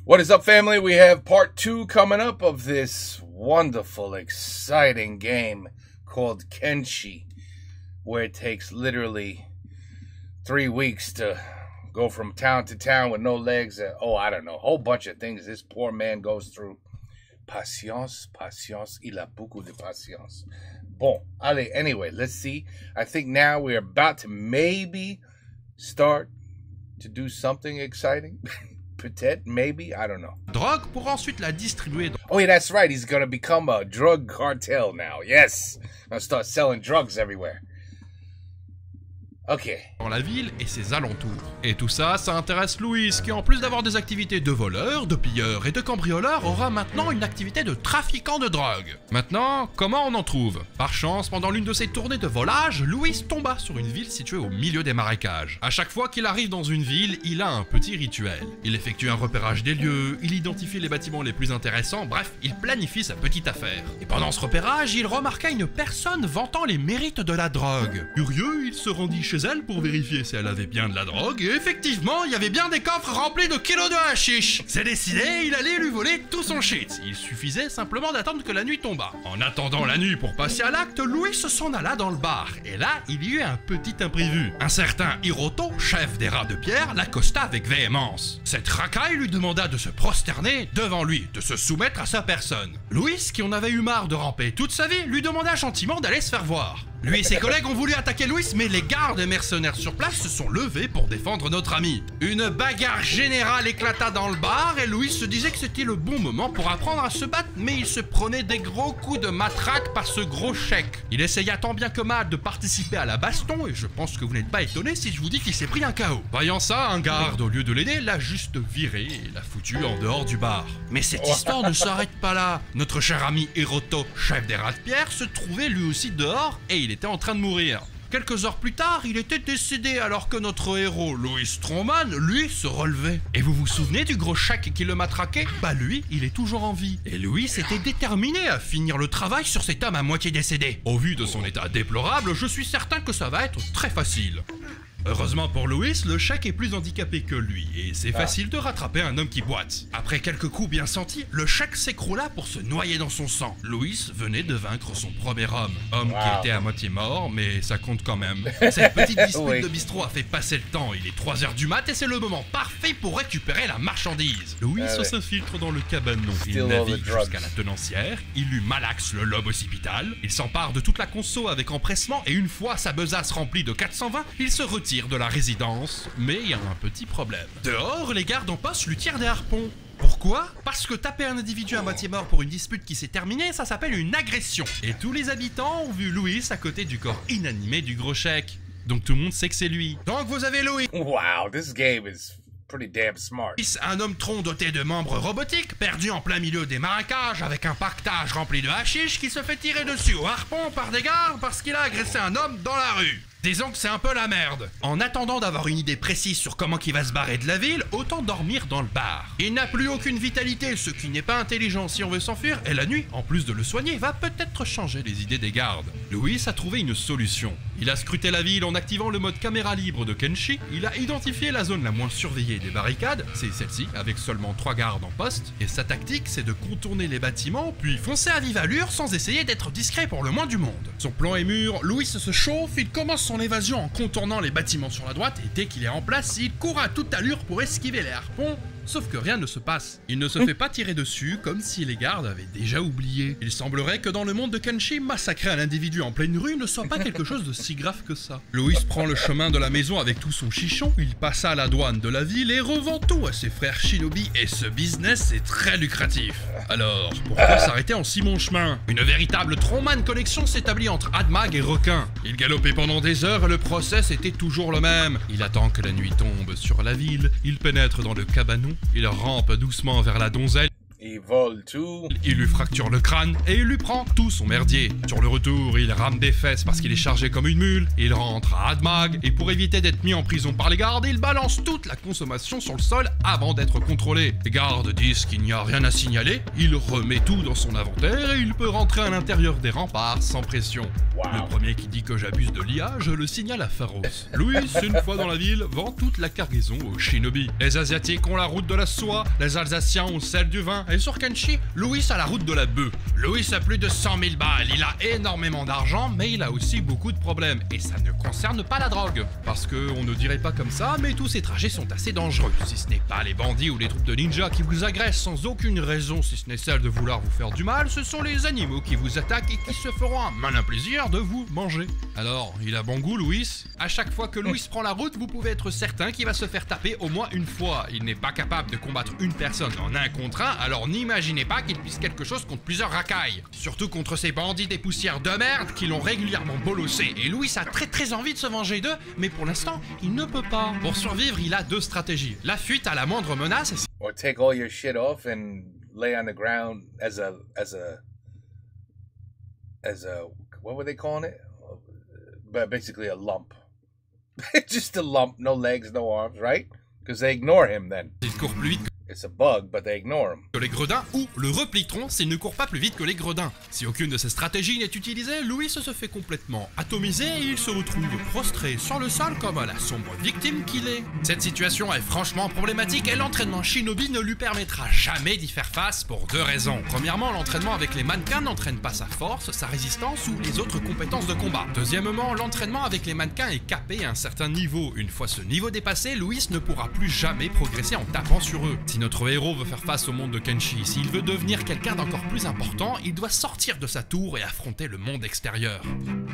What is up, family? We have part 2 coming up of this wonderful, exciting game called Kenshi, where it takes literally 3 weeks to go from town to town with no legs. I don't know, a whole bunch of things this poor man goes through. Patience, patience, il a beaucoup de patience. Bon, allez, anyway, let's see. I think now we're about to maybe start to do something exciting. Peut-être, maybe, I don't know. Drogue pour ensuite la distribuer. Oh yeah, that's right. He's gonna become a drug cartel now. Yes, gonna start selling drugs everywhere. Ok. Dans la ville et ses alentours. Et tout ça, ça intéresse Louis, qui en plus d'avoir des activités de voleur, de pilleur et de cambrioleur, aura maintenant une activité de trafiquant de drogue. Maintenant, comment on en trouve? Par chance, pendant l'une de ses tournées de volage, Louis tomba sur une ville située au milieu des marécages. À chaque fois qu'il arrive dans une ville, il a un petit rituel. Il effectue un repérage des lieux, il identifie les bâtiments les plus intéressants, bref, il planifie sa petite affaire. Et pendant ce repérage, il remarqua une personne vantant les mérites de la drogue. Curieux, il se rendit chez elle pour vérifier si elle avait bien de la drogue, et effectivement, il y avait bien des coffres remplis de kilos de hashish. C'est décidé, il allait lui voler tout son shit. Il suffisait simplement d'attendre que la nuit tombât. En attendant la nuit pour passer à l'acte, Louis s'en alla dans le bar, et là, il y eut un petit imprévu. Un certain Hiroto, chef des rats de pierre, l'accosta avec véhémence. Cette racaille lui demanda de se prosterner devant lui, de se soumettre à sa personne. Louis, qui en avait eu marre de ramper toute sa vie, lui demanda gentiment d'aller se faire voir. Lui et ses collègues ont voulu attaquer Louis, mais les gardes et mercenaires sur place se sont levés pour défendre notre ami. Une bagarre générale éclata dans le bar et Louis se disait que c'était le bon moment pour apprendre à se battre, mais il se prenait des gros coups de matraque par ce gros chèque. Il essaya tant bien que mal de participer à la baston et je pense que vous n'êtes pas étonné si je vous dis qu'il s'est pris un KO. Voyant ça, un garde, au lieu de l'aider, l'a juste viré et l'a foutu en dehors du bar. Mais cette histoire ne s'arrête pas là. Notre cher ami Hiroto, chef des rats de pierre, se trouvait lui aussi dehors et il était en train de mourir. Quelques heures plus tard, il était décédé alors que notre héros, Louis Stroman, lui, se relevait. Et vous vous souvenez du gros chèque qui le matraquait? Bah lui, il est toujours en vie. Et Louis était déterminé à finir le travail sur cet homme à moitié décédé. Au vu de son état déplorable, je suis certain que ça va être très facile. Heureusement pour Louis, le chèque est plus handicapé que lui, et c'est facile de rattraper un homme qui boite. Après quelques coups bien sentis, le chèque s'écroula pour se noyer dans son sang. Louis venait de vaincre son premier homme. Homme qui était à moitié mort, mais ça compte quand même. Cette petite dispute de bistrot a fait passer le temps, il est 3 h du mat et c'est le moment parfait pour récupérer la marchandise. Louis s'infiltre dans le cabanon, il navigue jusqu'à la tenancière, il lui malaxe le lobe occipital, il s'empare de toute la conso avec empressement et une fois sa besace remplie de 420, il se retire de la résidence, mais il y a un petit problème. Dehors, les gardes en poste lui tirent des harpons. Pourquoi? Parce que taper un individu à moitié mort pour une dispute qui s'est terminée, ça s'appelle une agression. Et tous les habitants ont vu Louis à côté du corps inanimé du gros chèque. Donc tout le monde sait que c'est lui. Donc vous avez Louis. Wow, this game is pretty damn smart. Un homme tronc doté de membres robotiques, perdu en plein milieu des marécages avec un pactage rempli de hashish qui se fait tirer dessus au harpon par des gardes parce qu'il a agressé un homme dans la rue. Disons que c'est un peu la merde. En attendant d'avoir une idée précise sur comment il va se barrer de la ville, autant dormir dans le bar. Il n'a plus aucune vitalité, ce qui n'est pas intelligent si on veut s'enfuir, et la nuit, en plus de le soigner, va peut-être changer les idées des gardes. Louis a trouvé une solution. Il a scruté la ville en activant le mode caméra libre de Kenshi, il a identifié la zone la moins surveillée des barricades, c'est celle-ci, avec seulement 3 gardes en poste, et sa tactique c'est de contourner les bâtiments, puis foncer à vive allure sans essayer d'être discret pour le moins du monde. Son plan est mûr, Louis se chauffe, il commence son évasion en contournant les bâtiments sur la droite et dès qu'il est en place, il court à toute allure pour esquiver les harpons. Sauf que rien ne se passe. Il ne se fait pas tirer dessus, comme si les gardes avaient déjà oublié. Il semblerait que dans le monde de Kenshi, massacrer un individu en pleine rue ne soit pas quelque chose de si grave que ça. Louis prend le chemin de la maison avec tout son chichon, il passa à la douane de la ville et revend tout à ses frères Shinobi, et ce business est très lucratif. Alors, pourquoi s'arrêter en si bon chemin? Une véritable Tronman connexion s'établit entre Admag et Requin. Il galopait pendant des heures et le process était toujours le même. Il attend que la nuit tombe sur la ville, il pénètre dans le cabanon, il rampe doucement vers la donzelle. Il vole tout. Il lui fracture le crâne et il lui prend tout son merdier. Sur le retour, il rame des fesses parce qu'il est chargé comme une mule. Il rentre à Admag et pour éviter d'être mis en prison par les gardes, il balance toute la consommation sur le sol avant d'être contrôlé. Les gardes disent qu'il n'y a rien à signaler. Il remet tout dans son inventaire et il peut rentrer à l'intérieur des remparts sans pression. Wow. Le premier qui dit que j'abuse de l'IA, je le signale à Pharos. Louis, une fois dans la ville, vend toute la cargaison aux shinobi. Les Asiatiques ont la route de la soie, les Alsaciens ont celle du vin, et sur Kenshi, Louis a la route de la bœuf. Louis a plus de 100 000 balles, il a énormément d'argent, mais il a aussi beaucoup de problèmes, et ça ne concerne pas la drogue. Parce que, on ne dirait pas comme ça, mais tous ces trajets sont assez dangereux. Si ce n'est pas les bandits ou les troupes de ninjas qui vous agressent sans aucune raison, si ce n'est celle de vouloir vous faire du mal, ce sont les animaux qui vous attaquent et qui se feront un malin plaisir de vous manger. Alors, il a bon goût, Louis. À chaque fois que Louis prend la route, vous pouvez être certain qu'il va se faire taper au moins une fois. Il n'est pas capable de combattre une personne en un contre un, alors n'imaginez pas qu'il puisse quelque chose contre plusieurs racailles. Surtout contre ces bandits des poussières de merde qui l'ont régulièrement bolossé. Et Louis a très envie de se venger d'eux, mais pour l'instant, il ne peut pas. Pour survivre, il a deux stratégies. La fuite à la moindre menace. Or take all your shit off and lay on the ground as a what were they calling it? But basically a lump. Just a lump, no legs, no arms, right? Because they ignore him then. Il court plus vite It's a bug, but they ignore him. que les gredins, ou le repliqueront s'il ne court pas plus vite que les gredins. Si aucune de ces stratégies n'est utilisée, Louis se fait complètement atomiser et il se retrouve prostré sur le sol comme la sombre victime qu'il est. Cette situation est franchement problématique et l'entraînement shinobi ne lui permettra jamais d'y faire face pour deux raisons. Premièrement, l'entraînement avec les mannequins n'entraîne pas sa force, sa résistance ou les autres compétences de combat. Deuxièmement, l'entraînement avec les mannequins est capé à un certain niveau. Une fois ce niveau dépassé, Louis ne pourra plus jamais progresser en tapant sur eux. Si notre héros veut faire face au monde de Kenshi, s'il veut devenir quelqu'un d'encore plus important, il doit sortir de sa tour et affronter le monde extérieur.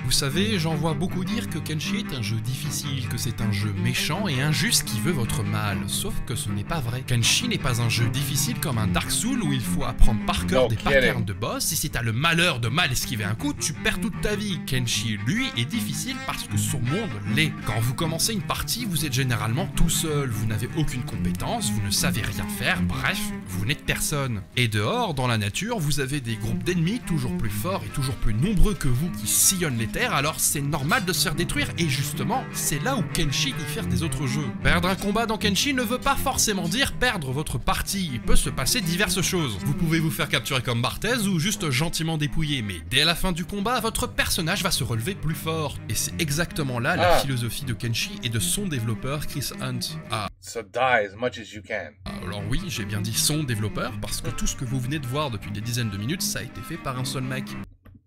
Vous savez, j'en vois beaucoup dire que Kenshi est un jeu difficile, que c'est un jeu méchant et injuste qui veut votre mal, sauf que ce n'est pas vrai. Kenshi n'est pas un jeu difficile comme un Dark Souls où il faut apprendre par cœur des patterns de boss, et si t'as le malheur de mal esquiver un coup, tu perds toute ta vie. Kenshi, lui, est difficile parce que son monde l'est. Quand vous commencez une partie, vous êtes généralement tout seul, vous n'avez aucune compétence, vous ne savez rien faire, bref, vous n'êtes personne. Et dehors, dans la nature, vous avez des groupes d'ennemis toujours plus forts et toujours plus nombreux que vous qui sillonnent les terres, alors c'est normal de se faire détruire, et justement, c'est là où Kenshi diffère des autres jeux. Perdre un combat dans Kenshi ne veut pas forcément dire perdre votre partie, il peut se passer diverses choses. Vous pouvez vous faire capturer comme Barthez ou juste gentiment dépouiller, mais dès la fin du combat, votre personnage va se relever plus fort. Et c'est exactement là la philosophie de Kenshi et de son développeur Chris Hunt. So die as much as you can. Alors oui, j'ai bien dit son développeur, parce que tout ce que vous venez de voir depuis des dizaines de minutes, ça a été fait par un seul mec.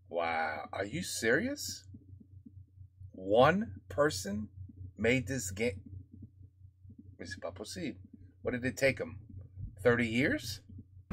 Wow, are you serious? One person made this game? Mais c'est pas possible. What did it take him? 30 years?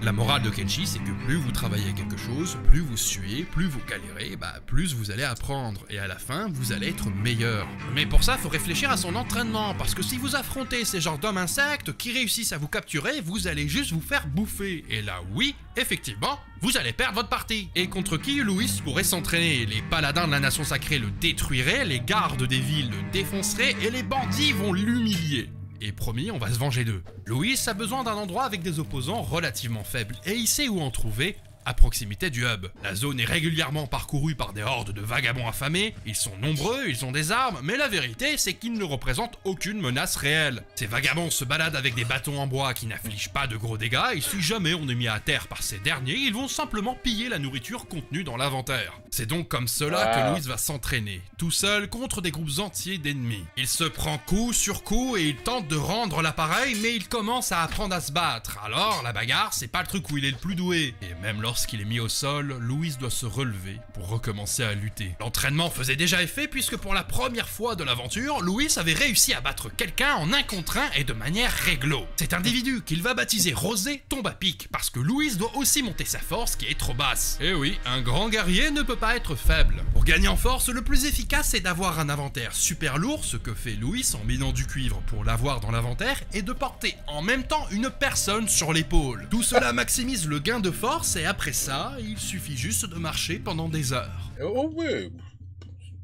La morale de Kenshi, c'est que plus vous travaillez à quelque chose, plus vous suez, plus vous galérez, plus vous allez apprendre. Et à la fin, vous allez être meilleur. Mais pour ça, faut réfléchir à son entraînement, parce que si vous affrontez ces genres d'hommes insectes qui réussissent à vous capturer, vous allez juste vous faire bouffer. Et là, oui, effectivement, vous allez perdre votre partie. Et contre qui Louis pourrait s'entraîner? Les paladins de la nation sacrée le détruiraient, les gardes des villes le défonceraient, et les bandits vont l'humilier. Et promis, on va se venger d'eux. Louis a besoin d'un endroit avec des opposants relativement faibles, et il sait où en trouver, à proximité du hub. La zone est régulièrement parcourue par des hordes de vagabonds affamés, ils sont nombreux, ils ont des armes, mais la vérité c'est qu'ils ne représentent aucune menace réelle. Ces vagabonds se baladent avec des bâtons en bois qui n'affligent pas de gros dégâts, et si jamais on est mis à terre par ces derniers, ils vont simplement piller la nourriture contenue dans l'inventaire. C'est donc comme cela que Louis va s'entraîner, tout seul contre des groupes entiers d'ennemis. Il se prend coup sur coup et il tente de rendre l'appareil, mais il commence à apprendre à se battre. Alors la bagarre c'est pas le truc où il est le plus doué, et même lorsqu'il est mis au sol, Louis doit se relever pour recommencer à lutter. L'entraînement faisait déjà effet puisque pour la première fois de l'aventure, Louis avait réussi à battre quelqu'un en un contre un et de manière réglo. Cet individu qu'il va baptiser Rosé tombe à pic parce que Louis doit aussi monter sa force qui est trop basse. Et oui, un grand guerrier ne peut pas être faible. Pour gagner en force, le plus efficace c'est d'avoir un inventaire super lourd, ce que fait Louis en minant du cuivre pour l'avoir dans l'inventaire, et de porter en même temps une personne sur l'épaule. Tout cela maximise le gain de force et après ça, il suffit juste de marcher pendant des heures. Oh oui,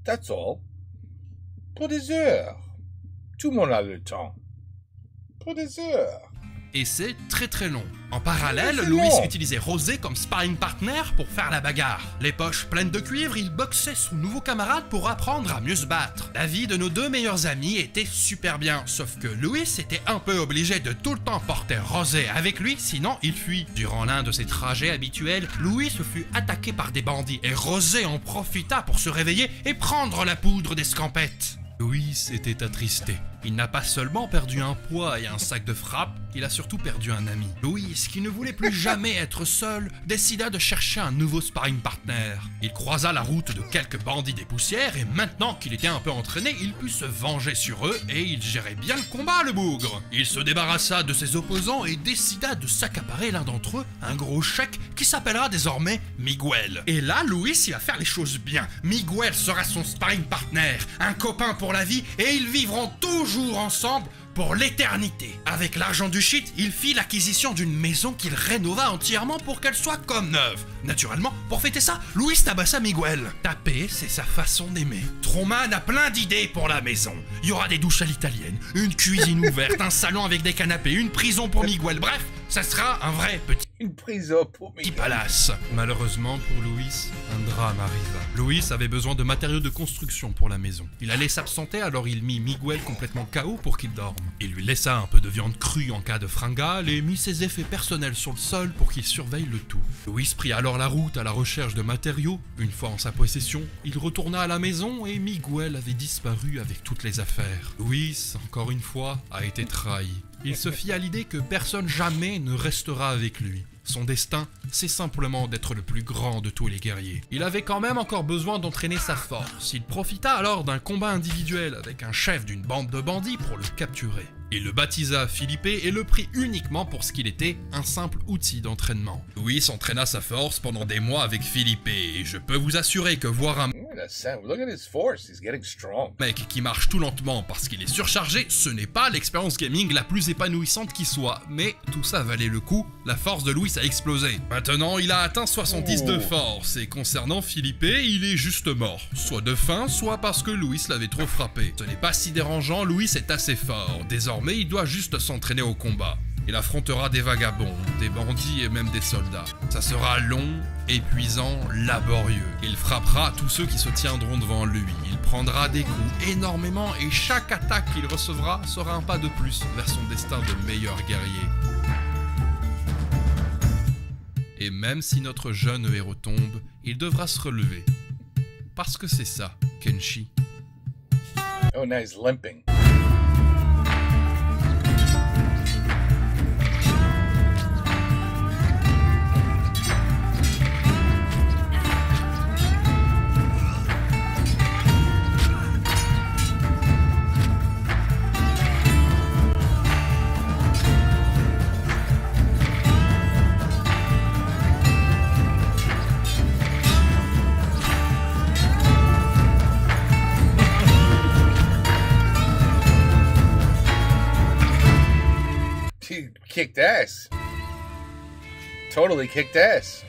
that's all. Pour des heures. Tout le monde a le temps. Pour des heures. et c'est très très long. En parallèle, c'est Louis long. utilisait Rosé comme sparring partner pour faire la bagarre. Les poches pleines de cuivre, il boxait son nouveau camarade pour apprendre à mieux se battre. La vie de nos deux meilleurs amis était super bien, sauf que Louis était un peu obligé de tout le temps porter Rosé avec lui, sinon il fuit. Durant l'un de ses trajets habituels, Louis se fut attaqué par des bandits et Rosé en profita pour se réveiller et prendre la poudre d'escampette. Louis était attristé. Il n'a pas seulement perdu un poids et un sac de frappe, il a surtout perdu un ami. Louis, qui ne voulait plus jamais être seul, décida de chercher un nouveau sparring partner. Il croisa la route de quelques bandits des poussières et maintenant qu'il était un peu entraîné, il put se venger sur eux et il gérait bien le combat, le bougre. Il se débarrassa de ses opposants et décida de s'accaparer l'un d'entre eux, un gros chèque qui s'appellera désormais Miguel. Et là, Louis, il va faire les choses bien. Miguel sera son sparring partner, un copain pour la vie et ils vivront toujours ensemble pour l'éternité. Avec l'argent du shit, il fit l'acquisition d'une maison qu'il rénova entièrement pour qu'elle soit comme neuve. Naturellement, pour fêter ça, Louis tabassa Miguel. Taper, c'est sa façon d'aimer. Truman a plein d'idées pour la maison. Il y aura des douches à l'italienne, une cuisine ouverte, un salon avec des canapés, une prison pour Miguel. Bref, ça sera un vrai Une prison pour petit palace. Malheureusement pour Louis, un drame arriva. Louis avait besoin de matériaux de construction pour la maison. Il allait s'absenter, alors il mit Miguel complètement KO pour qu'il dorme. Il lui laissa un peu de viande crue en cas de fringale et mit ses effets personnels sur le sol pour qu'il surveille le tout. Louis prit alors la route à la recherche de matériaux. Une fois en sa possession, il retourna à la maison et Miguel avait disparu avec toutes les affaires. Louis, encore une fois, a été trahi. Il se fit à l'idée que personne jamais ne restera avec lui. Son destin, c'est simplement d'être le plus grand de tous les guerriers. Il avait quand même encore besoin d'entraîner sa force. Il profita alors d'un combat individuel avec un chef d'une bande de bandits pour le capturer. Il le baptisa Philippe et le prit uniquement pour ce qu'il était, un simple outil d'entraînement. Louis entraîna sa force pendant des mois avec Philippe et je peux vous assurer que voir un Look at his force, he's getting strong. mec qui marche tout lentement parce qu'il est surchargé, ce n'est pas l'expérience gaming la plus épanouissante qui soit. Mais tout ça valait le coup, la force de Louis a explosé. Maintenant, il a atteint 70 de force et concernant Philippe, il est juste mort. Soit de faim, soit parce que Louis l'avait trop frappé. Ce n'est pas si dérangeant, Louis est assez fort. Désormais, il doit juste s'entraîner au combat. Il affrontera des vagabonds, des bandits et même des soldats. Ça sera long, épuisant, laborieux. Il frappera tous ceux qui se tiendront devant lui. Il prendra des coups énormément et chaque attaque qu'il recevra sera un pas de plus vers son destin de meilleur guerrier. Et même si notre jeune héros tombe, il devra se relever. Parce que c'est ça, Kenshi. Oh, now he's limping. He kicked ass. Totally kicked ass.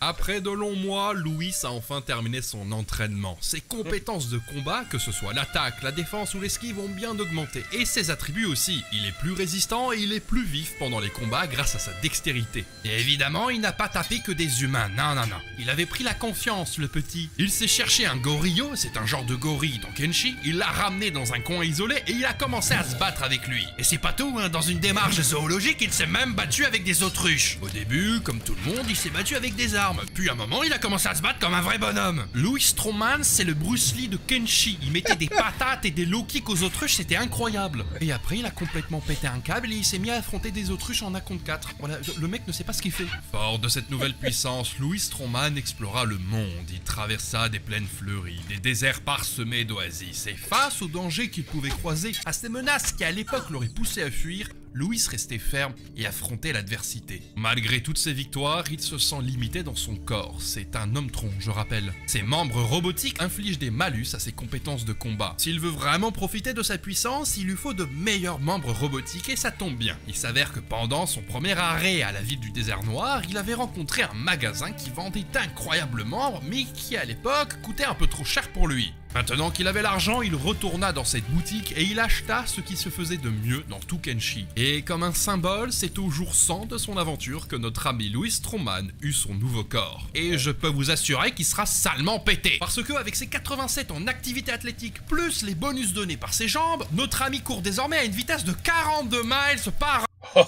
Après de longs mois, Louis a enfin terminé son entraînement. Ses compétences de combat, que ce soit l'attaque, la défense ou l'esquive, ont bien augmenté. Et ses attributs aussi. Il est plus résistant et il est plus vif pendant les combats grâce à sa dextérité. Et évidemment, il n'a pas tapé que des humains. Non. Il avait pris la confiance, le petit. Il s'est cherché un gorillo, c'est un genre de gorille dans Kenshi. Il l'a ramené dans un coin isolé et il a commencé à se battre avec lui. Et c'est pas tout, hein. Dans une démarche zoologique, il s'est même battu avec des autruches. Au début, comme tout le monde, il s'est battu avec des armes. Puis à un moment, il a commencé à se battre comme un vrai bonhomme. Louis Strowman, c'est le Bruce Lee de Kenshi. Il mettait des patates et des low kicks aux autruches, c'était incroyable. Et après, il a complètement pété un câble et il s'est mis à affronter des autruches en un contre 4. Voilà, le mec ne sait pas ce qu'il fait. Fort de cette nouvelle puissance, Louis Strowman explora le monde. Il traversa des plaines fleuries, des déserts parsemés d'oasis. Et face aux dangers qu'il pouvait croiser, à ces menaces qui à l'époque l'auraient poussé à fuir, Louis restait ferme et affrontait l'adversité. Malgré toutes ses victoires, il se sent limité dans son corps. C'est un homme-tronc, je rappelle. Ses membres robotiques infligent des malus à ses compétences de combat. S'il veut vraiment profiter de sa puissance, il lui faut de meilleurs membres robotiques et ça tombe bien. Il s'avère que pendant son premier arrêt à la ville du désert noir, il avait rencontré un magasin qui vendait d'incroyables membres, mais qui à l'époque coûtait un peu trop cher pour lui. Maintenant qu'il avait l'argent, il retourna dans cette boutique et il acheta ce qui se faisait de mieux dans tout Kenshi. Et comme un symbole, c'est au jour 100 de son aventure que notre ami Louis Strowman eut son nouveau corps. Et je peux vous assurer qu'il sera salement pété. Parce que avec ses 87 en activité athlétique, plus les bonus donnés par ses jambes, notre ami court désormais à une vitesse de 42 miles par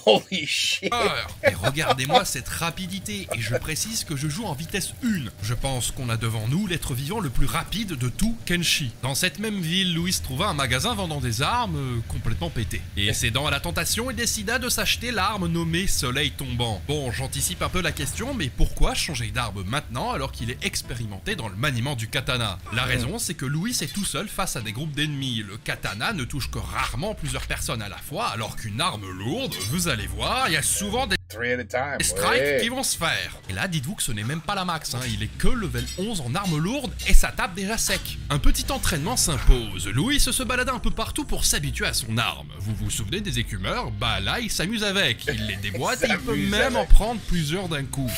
Holy shit. Et regardez-moi cette rapidité, et je précise que je joue en vitesse 1. Je pense qu'on a devant nous l'être vivant le plus rapide de tout Kenshi. Dans cette même ville, Louis trouva un magasin vendant des armes complètement pété. Et cédant à la tentation, il décida de s'acheter l'arme nommée Soleil Tombant. Bon, j'anticipe un peu la question, mais pourquoi changer d'arme maintenant alors qu'il est expérimenté dans le maniement du katana? La raison, c'est que Louis est tout seul face à des groupes d'ennemis. Le katana ne touche que rarement plusieurs personnes à la fois, alors qu'une arme lourde, vous allez voir, il y a souvent des strikes qui vont se faire. Et là, dites-vous que ce n'est même pas la max, hein. Il est que level 11 en arme lourde et ça tape déjà sec. Un petit entraînement s'impose. Louis se balada un peu partout pour s'habituer à son arme. Vous vous souvenez des écumeurs? Bah là, il s'amuse avec. Il les déboîte et il peut même en prendre plusieurs d'un coup.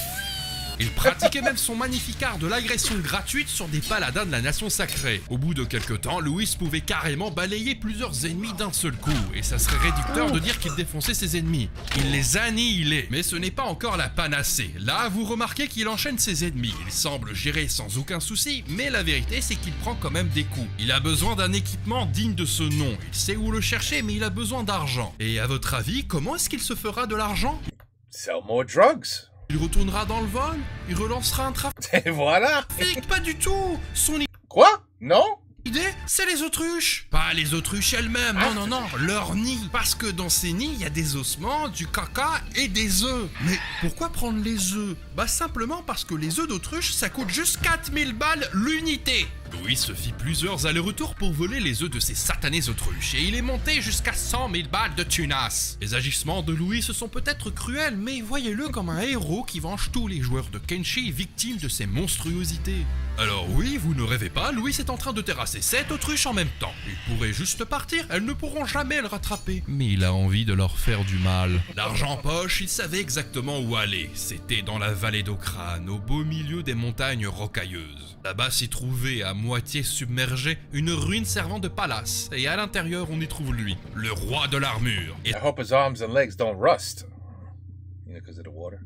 Il pratiquait même son magnifique art de l'agression gratuite sur des paladins de la nation sacrée. Au bout de quelques temps, Louis pouvait carrément balayer plusieurs ennemis d'un seul coup, et ça serait réducteur de dire qu'il défonçait ses ennemis. Il les annihilait, mais ce n'est pas encore la panacée. Là, vous remarquez qu'il enchaîne ses ennemis. Il semble gérer sans aucun souci, mais la vérité c'est qu'il prend quand même des coups. Il a besoin d'un équipement digne de ce nom. Il sait où le chercher, mais il a besoin d'argent. Et à votre avis, comment est-ce qu'il se fera de l'argent? Sell more drugs. Il retournera dans le vol? Il relancera un trafic? Et voilà. Pas du tout. Son Quoi? Non? idée, c'est les autruches. Pas les autruches elles-mêmes, non, leur nid. Parce que dans ces nids, il y a des ossements, du caca et des œufs. Mais pourquoi prendre les œufs? Bah simplement parce que les œufs d'autruche, ça coûte juste 4000 balles l'unité. Louis se fit plusieurs allers-retours pour voler les œufs de ces satanés autruches, et il est monté jusqu'à 100 000 balles de tunas. Les agissements de Louis se sont peut-être cruels, mais voyez-le comme un héros qui venge tous les joueurs de Kenshi victimes de ces monstruosités. Alors oui, vous ne rêvez pas, Louis est en train de terrasser 7 autruches en même temps. Il pourrait juste partir, elles ne pourront jamais le rattraper. Mais il a envie de leur faire du mal. L'argent en poche, il savait exactement où aller. C'était dans la vallée d'Ocrane, au beau milieu des montagnes rocailleuses. Là-bas s'y trouvait, à moitié submergée, une ruine servant de palace, et à l'intérieur on y trouve lui, le roi de l'armure. I hope his arms and legs don't rust. You know, because of the water?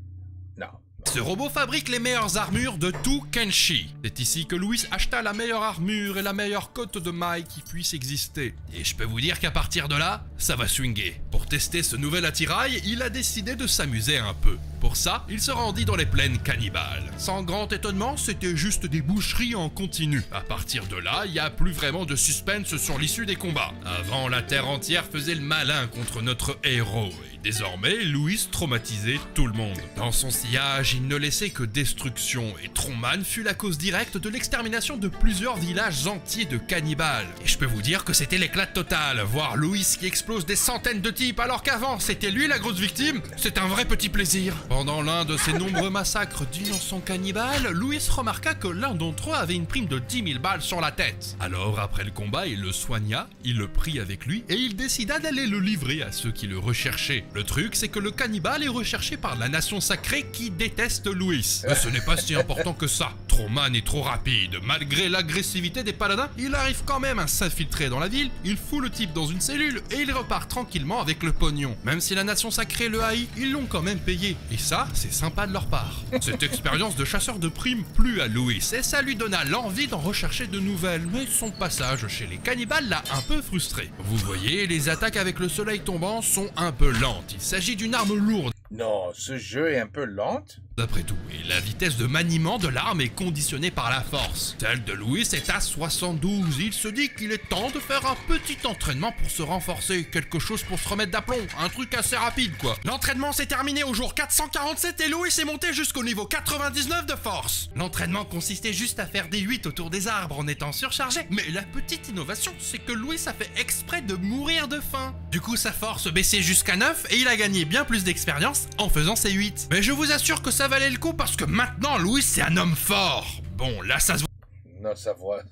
No. Ce robot fabrique les meilleures armures de tout Kenshi. C'est ici que Louis acheta la meilleure armure et la meilleure cotte de maille qui puisse exister. Et je peux vous dire qu'à partir de là, ça va swinguer. Pour tester ce nouvel attirail, il a décidé de s'amuser un peu. Pour ça, il se rendit dans les plaines cannibales. Sans grand étonnement, c'était juste des boucheries en continu. À partir de là, il n'y a plus vraiment de suspense sur l'issue des combats. Avant, la terre entière faisait le malin contre notre héros. Et désormais, Louis traumatisait tout le monde. Dans son sillage, il ne laissait que destruction. Et Strowman fut la cause directe de l'extermination de plusieurs villages entiers de cannibales. Et je peux vous dire que c'était l'éclat total. Voir Louis qui explose des centaines de types alors qu'avant, c'était lui la grosse victime, c'est un vrai petit plaisir. Pendant l'un de ces nombreux massacres d'innocents cannibales, Louis remarqua que l'un d'entre eux avait une prime de 10 000 balles sur la tête. Alors, après le combat, il le soigna, il le prit avec lui et il décida d'aller le livrer à ceux qui le recherchaient. Le truc, c'est que le cannibale est recherché par la nation sacrée qui déteste Louis. Mais ce n'est pas si important que ça. Strowman est trop rapide. Malgré l'agressivité des paladins, il arrive quand même à s'infiltrer dans la ville, il fout le type dans une cellule et il repart tranquillement avec le pognon. Même si la nation sacrée le haït, ils l'ont quand même payé. Et ça, c'est sympa de leur part. Cette expérience de chasseur de primes plut à Louis et ça lui donna l'envie d'en rechercher de nouvelles, mais son passage chez les cannibales l'a un peu frustré. Vous voyez, les attaques avec le soleil tombant sont un peu lentes. Il s'agit d'une arme lourde. Non, ce jeu est un peu lent. D'après tout, et la vitesse de maniement de l'arme est conditionnée par la force. Celle de Louis est à 72. Il se dit qu'il est temps de faire un petit entraînement pour se renforcer. Quelque chose pour se remettre d'aplomb. Un truc assez rapide, quoi. L'entraînement s'est terminé au jour 447 et Louis est monté jusqu'au niveau 99 de force. L'entraînement consistait juste à faire des 8 autour des arbres en étant surchargé. Mais la petite innovation, c'est que Louis a fait exprès de mourir de faim. Du coup, sa force baissait jusqu'à 9 et il a gagné bien plus d'expérience en faisant ses 8. Mais je vous assure que ça valait le coup parce que maintenant Louis c'est un homme fort. Bon, là ça se voit. Non, ça voit.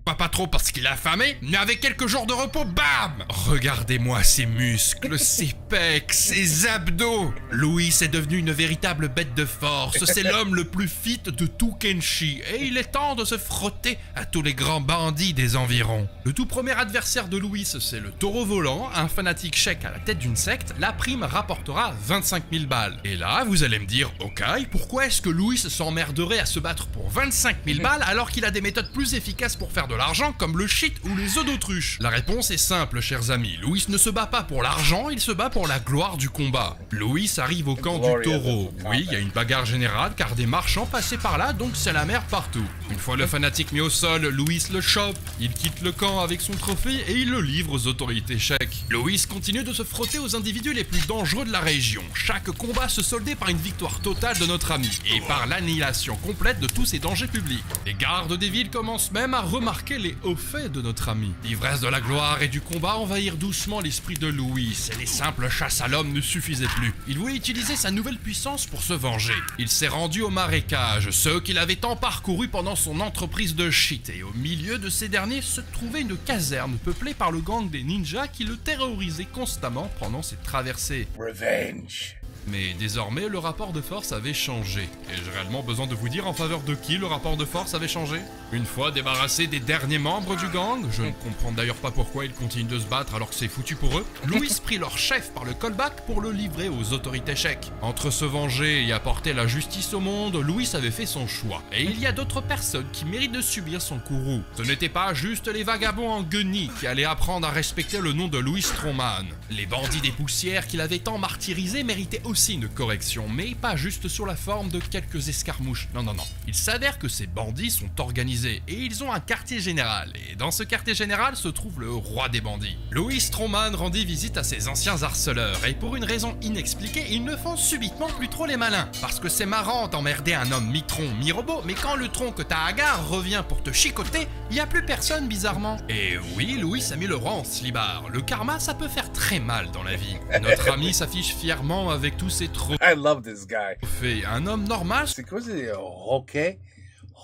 Pas trop parce qu'il est affamé, mais avec quelques jours de repos, bam! Regardez-moi ses muscles, ses pecs, ses abdos. Louis est devenu une véritable bête de force. C'est l'homme le plus fit de tout Kenshi. Et il est temps de se frotter à tous les grands bandits des environs. Le tout premier adversaire de Louis, c'est le taureau volant, un fanatique cheik à la tête d'une secte. La prime rapportera 25 000 balles. Et là, vous allez me dire, ok, pourquoi est-ce que Louis s'emmerderait à se battre pour 25 000 balles alors qu'il a des méthodes plus efficaces pour faire de l'argent comme le shit ou les œufs d'autruche? La réponse est simple, chers amis. Louis ne se bat pas pour l'argent, il se bat pour la gloire du combat. Louis arrive au camp du taureau. Oui, il y a une bagarre générale car des marchands passaient par là, donc c'est la merde partout. Une fois le fanatique mis au sol, Louis le chope. Il quitte le camp avec son trophée et il le livre aux autorités cheikh. Louis continue de se frotter aux individus les plus dangereux de la région. Chaque combat se soldait par une victoire totale de notre ami et par l'annihilation complète de tous ses dangers publics. Les gardes des villes commencent même à remarquer les hauts faits de notre ami. L'ivresse de la gloire et du combat envahirent doucement l'esprit de Louis et les simples chasses à l'homme ne suffisaient plus. Il voulait utiliser sa nouvelle puissance pour se venger. Il s'est rendu au marécage, ceux qu'il avait tant parcouru pendant son entreprise de shit, et au milieu de ces derniers se trouvait une caserne peuplée par le gang des ninjas qui le terrorisait constamment pendant ses traversées. Revenge. Mais désormais, le rapport de force avait changé. Ai-je réellement besoin de vous dire en faveur de qui le rapport de force avait changé? Une fois débarrassé des derniers membres du gang, je ne comprends d'ailleurs pas pourquoi ils continuent de se battre alors que c'est foutu pour eux, Louis prit leur chef par le callback pour le livrer aux autorités cheikh. Entre se venger et apporter la justice au monde, Louis avait fait son choix. Et il y a d'autres personnes qui méritent de subir son courroux. Ce n'était pas juste les vagabonds en guenilles qui allaient apprendre à respecter le nom de Louis Strowman. Les bandits des poussières qu'il avait tant martyrisés méritaient aussi une correction, mais pas juste sur la forme de quelques escarmouches. Non. Il s'avère que ces bandits sont organisés et ils ont un quartier général. Et dans ce quartier général se trouve le roi des bandits. Louis Strowman rendit visite à ses anciens harceleurs et pour une raison inexpliquée, ils ne font subitement plus trop les malins. Parce que c'est marrant d'emmerder un homme mi-tronc, mi-robot, mais quand le tronc que t'as à gare revient pour te chicoter, y a plus personne bizarrement. Et oui, Louis a mis le rang en slibard. Le karma, ça peut faire très mal dans la vie. Notre ami s'affiche fièrement avec tous ses trophées. I love this guy. Un homme normal. C'est quoi, c'est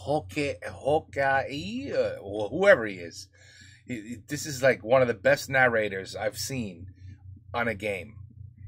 Hawkeye, whoever he is. This is like one of the best narrators I've seen on a game.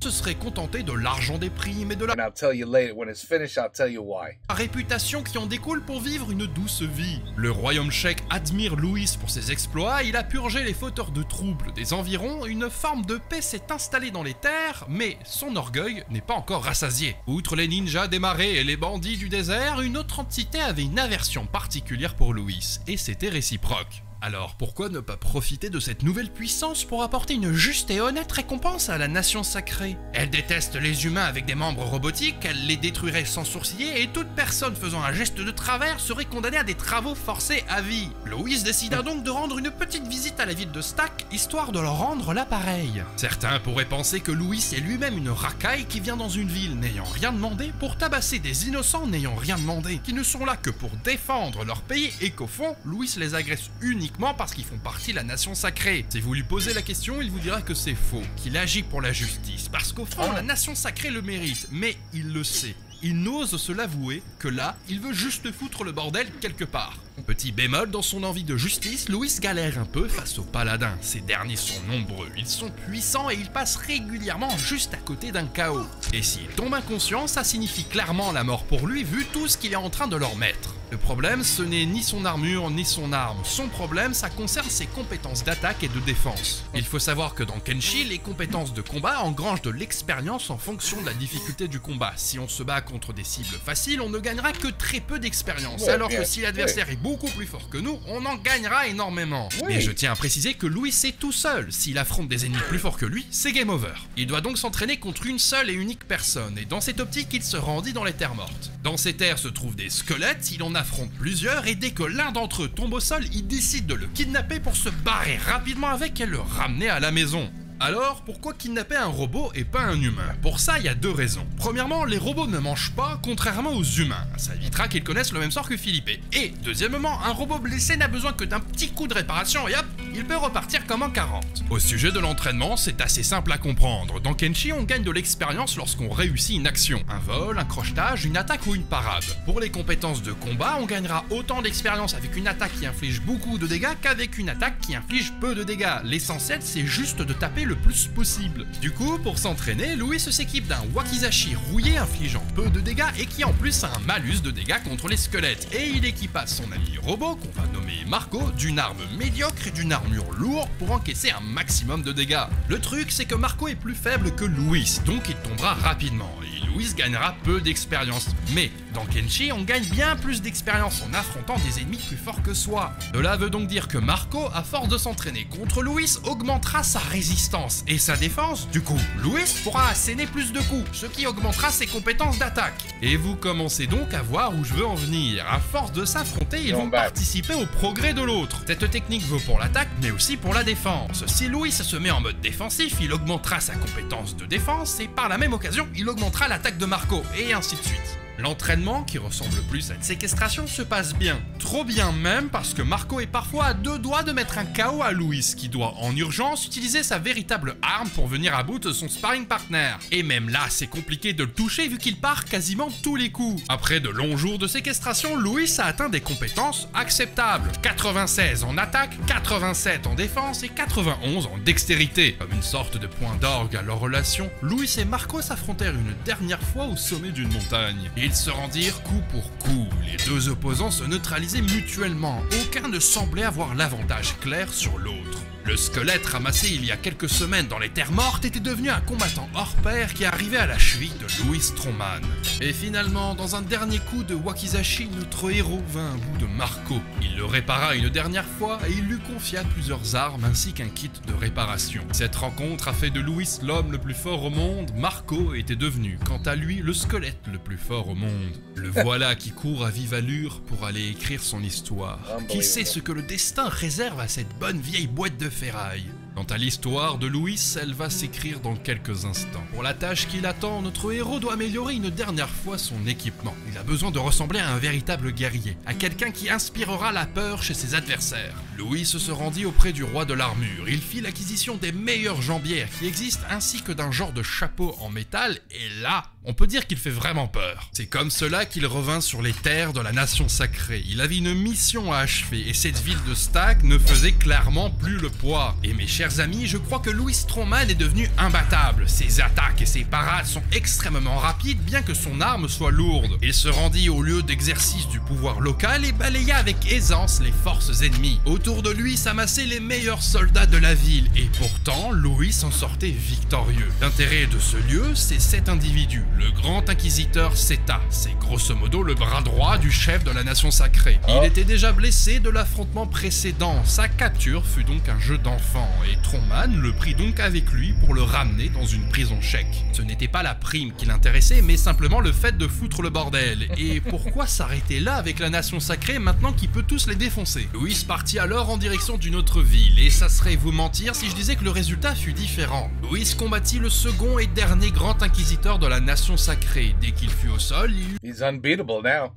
Se serait contenté de l'argent des primes et de la And I'll tell you later, when it's finished, I'll tell you why. réputation qui en découle pour vivre une douce vie. Le royaume cheikh admire Louis pour ses exploits, il a purgé les fauteurs de troubles des environs, une forme de paix s'est installée dans les terres, mais son orgueil n'est pas encore rassasié. Outre les ninjas des marais et les bandits du désert, une autre entité avait une aversion particulière pour Louis, et c'était réciproque. Alors pourquoi ne pas profiter de cette nouvelle puissance pour apporter une juste et honnête récompense à la nation sacrée? Elle déteste les humains avec des membres robotiques, elle les détruirait sans sourciller et toute personne faisant un geste de travers serait condamnée à des travaux forcés à vie. Louis décida donc de rendre une petite visite à la ville de Stack, histoire de leur rendre l'appareil. Certains pourraient penser que Louis est lui-même une racaille qui vient dans une ville n'ayant rien demandé pour tabasser des innocents n'ayant rien demandé, qui ne sont là que pour défendre leur pays et qu'au fond, Louis les agresse uniquement parce qu'ils font partie de la nation sacrée. Si vous lui posez la question, il vous dira que c'est faux, qu'il agit pour la justice, parce qu'au fond, la nation sacrée le mérite, mais il le sait. Il n'ose se l'avouer que là, il veut juste foutre le bordel quelque part. Petit bémol, dans son envie de justice, Louis galère un peu face aux paladins. Ces derniers sont nombreux, ils sont puissants et ils passent régulièrement juste à côté d'un chaos. Et s'il tombe inconscient, ça signifie clairement la mort pour lui vu tout ce qu'il est en train de leur mettre. Le problème, ce n'est ni son armure ni son arme. Son problème, ça concerne ses compétences d'attaque et de défense. Il faut savoir que dans Kenshi, les compétences de combat engrangent de l'expérience en fonction de la difficulté du combat. Si on se bat contre des cibles faciles, on ne gagnera que très peu d'expérience. Alors que si l'adversaire est beaucoup plus fort que nous, on en gagnera énormément. Mais je tiens à préciser que Louis est tout seul. S'il affronte des ennemis plus forts que lui, c'est game over. Il doit donc s'entraîner contre une seule et unique personne. Et dans cette optique, il se rendit dans les terres mortes. Dans ces terres se trouvent des squelettes, il en affronte plusieurs et dès que l'un d'entre eux tombe au sol, il décide de le kidnapper pour se barrer rapidement avec et le ramener à la maison. Alors, pourquoi kidnapper un robot et pas un humain? Pour ça, il y a deux raisons. Premièrement, les robots ne mangent pas, contrairement aux humains. Ça évitera qu'ils connaissent le même sort que Philippe. Et deuxièmement, un robot blessé n'a besoin que d'un petit coup de réparation et hop, il peut repartir comme en 40. Au sujet de l'entraînement, c'est assez simple à comprendre. Dans Kenshi, on gagne de l'expérience lorsqu'on réussit une action, un vol, un crochetage, une attaque ou une parade. Pour les compétences de combat, on gagnera autant d'expérience avec une attaque qui inflige beaucoup de dégâts qu'avec une attaque qui inflige peu de dégâts. L'essentiel, c'est juste de taper le plus possible. Du coup, pour s'entraîner, Louis s'équipe d'un wakizashi rouillé infligeant peu de dégâts et qui en plus a un malus de dégâts contre les squelettes. Et il équipa son ami robot, qu'on va nommer Marco, d'une arme médiocre et d'une armure lourde pour encaisser un maximum de dégâts. Le truc, c'est que Marco est plus faible que Louis, donc il tombera rapidement, et Louis gagnera peu d'expérience. Mais dans Kenshi, on gagne bien plus d'expérience en affrontant des ennemis plus forts que soi. Cela veut donc dire que Marco, à force de s'entraîner contre Louis, augmentera sa résistance et sa défense. Du coup, Louis pourra asséner plus de coups, ce qui augmentera ses compétences d'attaque. Et vous commencez donc à voir où je veux en venir. À force de s'affronter, ils vont participer au progrès de l'autre. Cette technique vaut pour l'attaque, mais aussi pour la défense. Si Louis se met en mode défensif, il augmentera sa compétence de défense et par la même occasion, il augmentera l'attaque de Marco, et ainsi de suite. L'entraînement, qui ressemble plus à une séquestration, se passe bien. Trop bien même parce que Marco est parfois à deux doigts de mettre un KO à Louis, qui doit en urgence utiliser sa véritable arme pour venir à bout de son sparring partner. Et même là, c'est compliqué de le toucher vu qu'il part quasiment tous les coups. Après de longs jours de séquestration, Louis a atteint des compétences acceptables. 96 en attaque, 87 en défense et 91 en dextérité. Comme une sorte de point d'orgue à leur relation, Louis et Marco s'affrontèrent une dernière fois au sommet d'une montagne. Ils se rendirent coup pour coup, les deux opposants se neutralisaient mutuellement, aucun ne semblait avoir l'avantage clair sur l'autre. Le squelette ramassé il y a quelques semaines dans les terres mortes était devenu un combattant hors pair qui arrivait à la cheville de Louis Strongman. Et finalement, dans un dernier coup de wakizashi, notre héros vint à bout de Marco. Il le répara une dernière fois et il lui confia plusieurs armes ainsi qu'un kit de réparation. Cette rencontre a fait de Louis l'homme le plus fort au monde. Marco était devenu, quant à lui, le squelette le plus fort au monde. Le voilà qui court à vive allure pour aller écrire son histoire. Qui sait ce que le destin réserve à cette bonne vieille boîte de ferraille. Quant à l'histoire de Louis, elle va s'écrire dans quelques instants. Pour la tâche qui l'attend, notre héros doit améliorer une dernière fois son équipement. Il a besoin de ressembler à un véritable guerrier, à quelqu'un qui inspirera la peur chez ses adversaires. Louis se rendit auprès du roi de l'armure. Il fit l'acquisition des meilleures jambières qui existent ainsi que d'un genre de chapeau en métal et là, on peut dire qu'il fait vraiment peur. C'est comme cela qu'il revint sur les terres de la nation sacrée. Il avait une mission à achever et cette ville de Stag ne faisait clairement plus le poids. Et mes chers amis, je crois que Louis Strongman est devenu imbattable. Ses attaques et ses parades sont extrêmement rapides bien que son arme soit lourde. Il se rendit au lieu d'exercice du pouvoir local et balaya avec aisance les forces ennemies. Autour de lui s'amassaient les meilleurs soldats de la ville et pourtant Louis s'en sortait victorieux. L'intérêt de ce lieu, c'est cet individu. Le grand inquisiteur Seta, c'est grosso modo le bras droit du chef de la nation sacrée. Il était déjà blessé de l'affrontement précédent, sa capture fut donc un jeu d'enfant, et Strongman le prit donc avec lui pour le ramener dans une prison chèque. Ce n'était pas la prime qui l'intéressait, mais simplement le fait de foutre le bordel. Et pourquoi s'arrêter là avec la nation sacrée maintenant qu'il peut tous les défoncer? Louis partit alors en direction d'une autre ville, et ça serait vous mentir si je disais que le résultat fut différent. Louis combattit le second et dernier grand inquisiteur de la nation sacrée. Dès qu'il fut au sol, il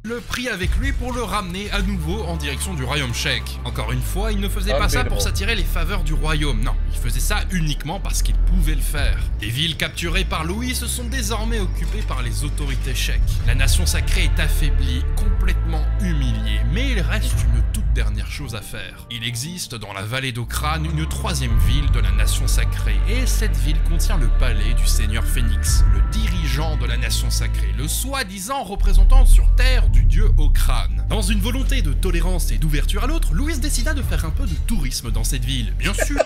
le prit avec lui pour le ramener à nouveau en direction du royaume chèque. Encore une fois, il ne faisait pas ça pour s'attirer les faveurs du royaume, non, il faisait ça uniquement parce qu'il pouvait le faire. Les villes capturées par Louis se sont désormais occupées par les autorités chèques. La nation sacrée est affaiblie, complètement humiliée, mais il reste une toute dernière chose à faire. Il existe dans la vallée d'Okran une troisième ville de la nation sacrée, et cette ville contient le palais du Seigneur Phénix, le dirigeant de la nation sacrée, le soi-disant représentant sur Terre du dieu Okran. Dans une volonté de tolérance et d'ouverture à l'autre, Louis décida de faire un peu de tourisme dans cette ville. Bien sûr,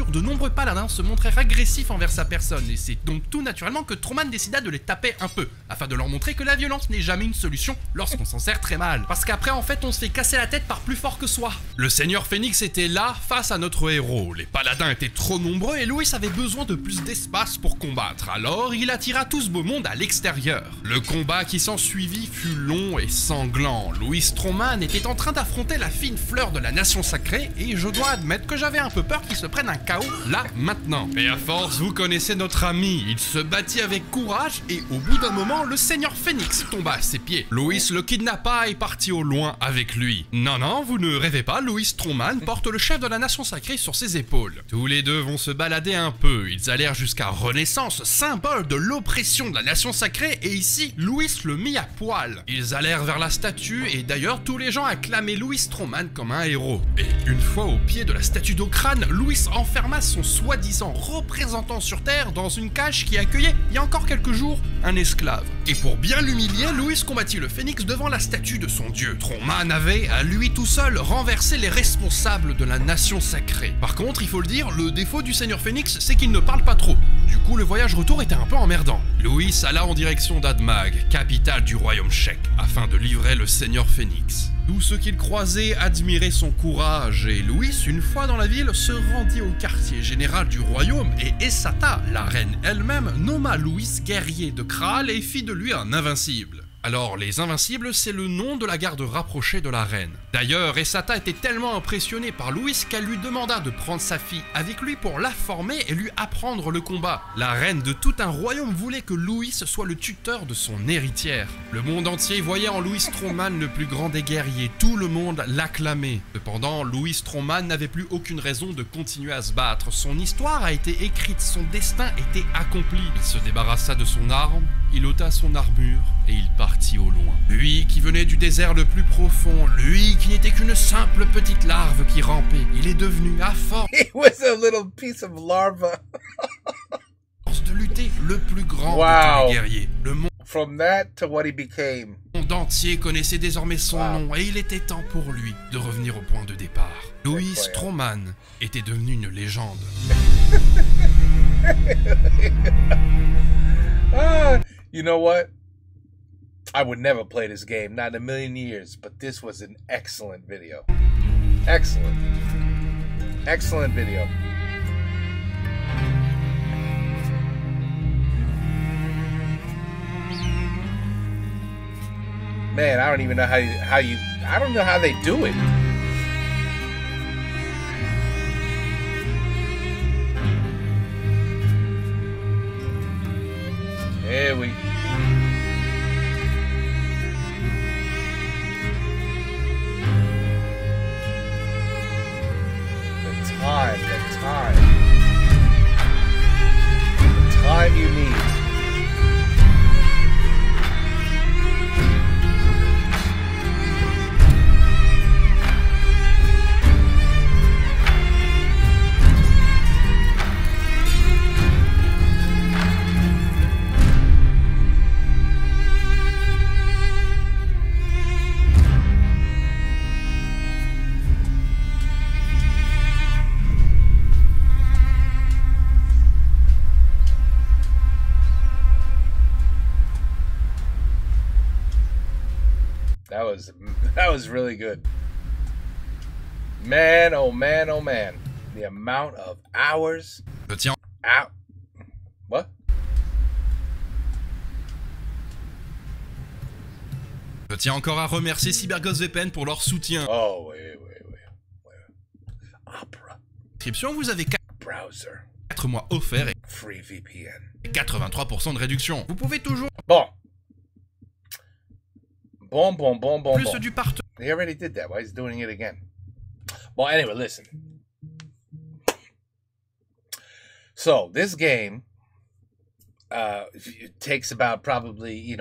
de nombreux paladins se montrèrent agressifs envers sa personne, et c'est donc tout naturellement que Strongman décida de les taper un peu, afin de leur montrer que la violence n'est jamais une solution lorsqu'on s'en sert très mal. Parce qu'après, en fait, on se fait casser la tête par plus fort que soi. Le Seigneur Phénix était là, face à notre héros. Les paladins étaient trop nombreux et Louis avait besoin de plus d'espace pour combattre, alors il attira tout ce beau monde à l'extérieur. Le combat qui s'ensuivit fut long et sanglant. Louis Strongman était en train d'affronter la fine fleur de la nation sacrée, et je dois admettre que j'avais j'avais un peu peur qu'il se prenne un KO là, maintenant. Et à force, vous connaissez notre ami, il se battit avec courage et au bout d'un moment, le Seigneur Phoenix tomba à ses pieds. Louis le kidnappa et partit au loin avec lui. Non, non, vous ne rêvez pas, Louis Strowman porte le chef de la nation sacrée sur ses épaules. Tous les deux vont se balader un peu, ils allèrent jusqu'à Renaissance, symbole de l'oppression de la nation sacrée, et ici, Louis le mit à poil. Ils allèrent vers la statue et d'ailleurs, tous les gens acclamaient Louis Strowman comme un héros. Et une fois au pied de la statue d'Ocrane, Louis enferma son soi-disant représentant sur Terre dans une cage qui accueillait, il y a encore quelques jours, un esclave. Et pour bien l'humilier, Louis combattit le phénix devant la statue de son dieu. Strowman avait, à lui tout seul, renversé les responsables de la nation sacrée. Par contre, il faut le dire, le défaut du Seigneur Phoenix, c'est qu'il ne parle pas trop. Du coup, le voyage retour était un peu emmerdant. Louis alla en direction d'Admag, capitale du royaume tchèque, afin de livrer le Seigneur Phoenix. Tous ceux qu'il croisait admiraient son courage et Louis, une fois dans la ville, se rendit au quartier général du royaume et Essata, la reine elle-même, nomma Louis guerrier de Kral et fit de lui un invincible. Alors, les Invincibles, c'est le nom de la garde rapprochée de la reine. D'ailleurs, Essata était tellement impressionnée par Louis qu'elle lui demanda de prendre sa fille avec lui pour la former et lui apprendre le combat. La reine de tout un royaume voulait que Louis soit le tuteur de son héritière. Le monde entier voyait en Louis Strowman le plus grand des guerriers, tout le monde l'acclamait. Cependant, Louis Strowman n'avait plus aucune raison de continuer à se battre. Son histoire a été écrite, son destin était accompli. Il se débarrassa de son arme, il ôta son armure et il partit au loin. Lui qui venait du désert le plus profond, lui qui n'était qu'une simple petite larve qui rampait, il est devenu à force He was a little piece of larva. de lutter le plus grand Wow. de tous les guerriers. Le From that to what he became. monde entier connaissait désormais son nom et il était temps pour lui de revenir au point de départ. Louis Strowman était devenu une légende. You know what? I would never play this game, not in a million years, but this was an excellent video. Excellent. Excellent video. Man, I don't even know I don't know how they do it. Here we the time you need. That was really good. Man, oh man, oh man. The amount of hours. Out. What? Je tiens encore à remercier CyberGhost VPN pour leur soutien. Oh, wait. Opera. Description, vous avez Browser. 4 mois offerts et Free VPN. 83% de réduction. Vous pouvez toujours Bon. plus du partenaire. He already did that. Why is he doing it again? Well, anyway, listen. So, this game it takes about probably,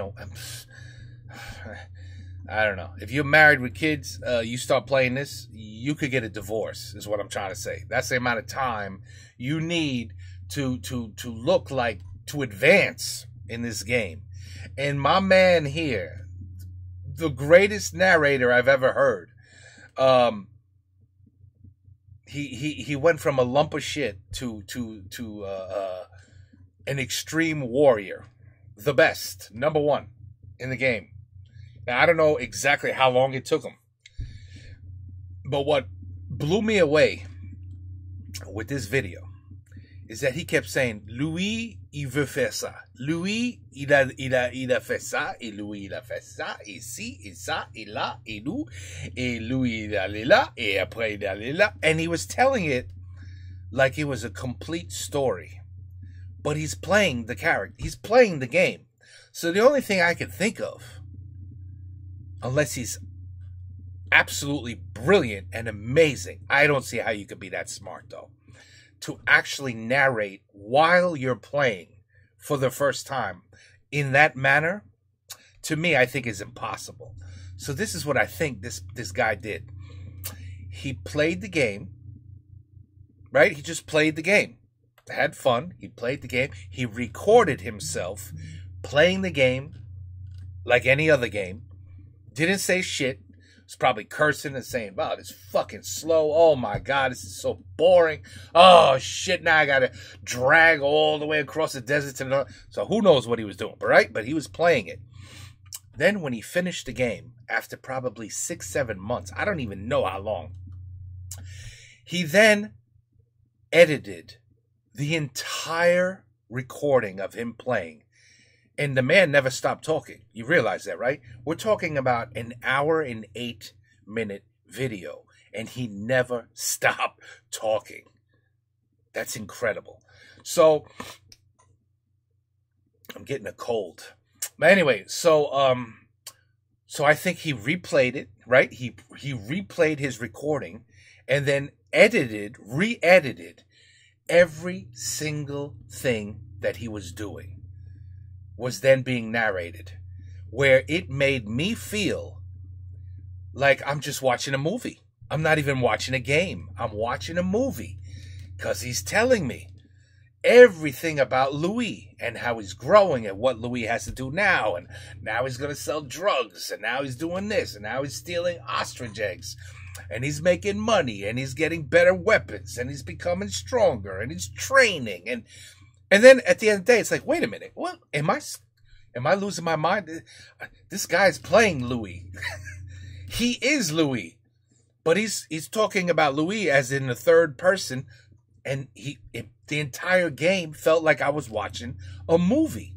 I don't know. If you're married with kids, you start playing this, you could get a divorce, is what I'm trying to say. That's the amount of time you need to look like, to advance in this game. And my man here, the greatest narrator I've ever heard, he went from a lump of shit to an extreme warrior, the best, number one in the game. Now, I don't know exactly how long it took him, but what blew me away with this video is that he kept saying, Louis, il veut faire ça. Louis, il a fait ça, et Louis, il a fait ça, et ci, et ça, et là, et nous, et Louis, il est allé là, et après, il est allé là. And he was telling it like it was a complete story. But he's playing the character. He's playing the game. So the only thing I can think of, unless he's absolutely brilliant and amazing, I don't see how you could be that smart, though, to actually narrate while you're playing for the first time in that manner, to me, I think is impossible. So this is what I think this guy did. He played the game, right? He just played the game. Had fun. He played the game. He recorded himself playing the game like any other game. Didn't say shit. Was probably cursing and saying, wow, this fucking slow. Oh my God, this is so boring. Oh shit, now I gotta drag all the way across the desert to the... So who knows what he was doing, right? But he was playing it. Then when he finished the game, after probably 6-7 months, I don't even know how long, he then edited the entire recording of him playing. And the man never stopped talking. You realize that, right? We're talking about an 1 and 8-minute video, and he never stopped talking. That's incredible. So, I'm getting a cold. But anyway, so I think he replayed it, right? He replayed his recording and then re-edited every single thing that he was doing was then being narrated, where it made me feel like I'm just watching a movie. I'm not even watching a game. I'm watching a movie because he's telling me everything about Louis and how he's growing and what Louis has to do now. And now he's going to sell drugs. And now he's doing this. And now he's stealing ostrich eggs. And he's making money. And he's getting better weapons. And he's becoming stronger. And he's training. And then at the end of the day, it's like, wait a minute. What? Am I losing my mind? This guy's playing Louis. He is Louis. But he's talking about Louis as in the third person. And the entire game felt like I was watching a movie.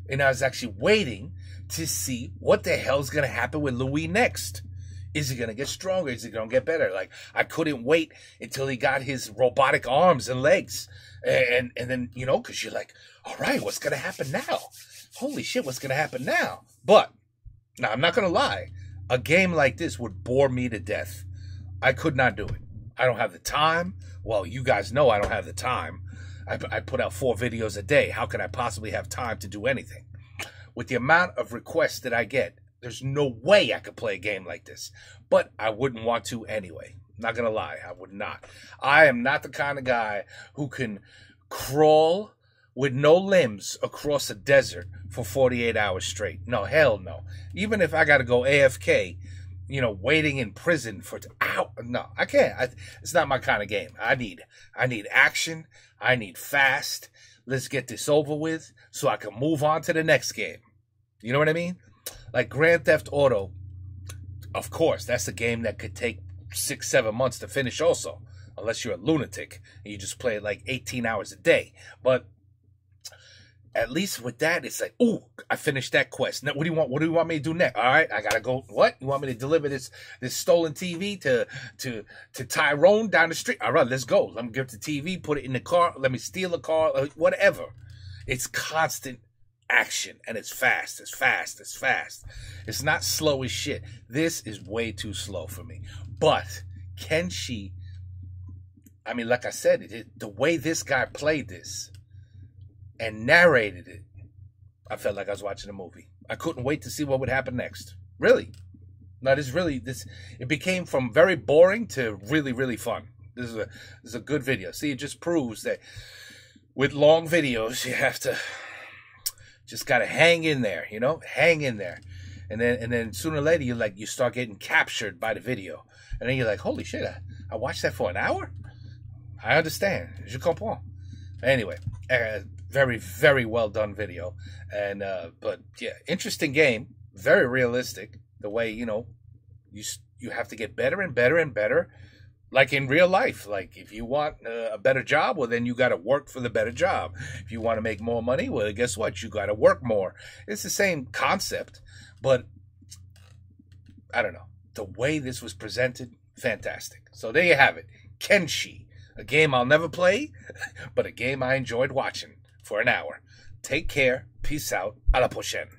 And I was actually waiting to see what the hell's going to happen with Louis next. Is he going to get stronger? Is he going to get better? Like, I couldn't wait until he got his robotic arms and legs. And then, you know, because you're like, all right, what's going to happen now? Holy shit, what's going to happen now? But, now, I'm not going to lie. A game like this would bore me to death. I could not do it. I don't have the time. Well, you guys know I don't have the time. I put out 4 videos a day. How could I possibly have time to do anything? With the amount of requests that I get, there's no way I could play a game like this. But I wouldn't want to anyway. Not going to lie, I would not. I am not the kind of guy who can crawl with no limbs across a desert for 48 hours straight. No, hell no. Even if I got to go AFK, you know, waiting in prison for... Ow! No, I can't. It's not my kind of game. I need action. I need fast. Let's get this over with so I can move on to the next game. You know what I mean? Like Grand Theft Auto, of course, that's a game that could take 6-7 months to finish also, unless you're a lunatic and you just play it like 18 hours a day. But at least with that, it's like, ooh, I finished that quest. Now, what do you want? What do you want me to do next? All right, I gotta go. What? You want me to deliver this stolen TV to Tyrone down the street? All right, let's go. Let me get the TV, put it in the car. Let me steal a car, whatever. It's constant action, and it's fast. It's fast. It's fast. It's not slow as shit. This is way too slow for me. But Kenshi, I mean, like I said, the way this guy played this and narrated it, I felt like I was watching a movie. I couldn't wait to see what would happen next. Really. No, it became from very boring to really, really fun. This is a good video. See, it just proves that with long videos, you have to just gotta hang in there, you know? Hang in there. And then sooner or later you start getting captured by the video. And then you're like, holy shit, I watched that for an hour? I understand. Je comprends. Anyway, very, very well done video. And but yeah, interesting game, very realistic. The way, you know, you have to get better and better and better, like in real life. Like if you want a better job, well then you got to work for the better job. If you want to make more money, well guess what? You got to work more. It's the same concept, but I don't know. The way this was presented, fantastic. So there you have it, Kenshi. A game I'll never play, but a game I enjoyed watching for an hour. Take care. Peace out. À la prochaine.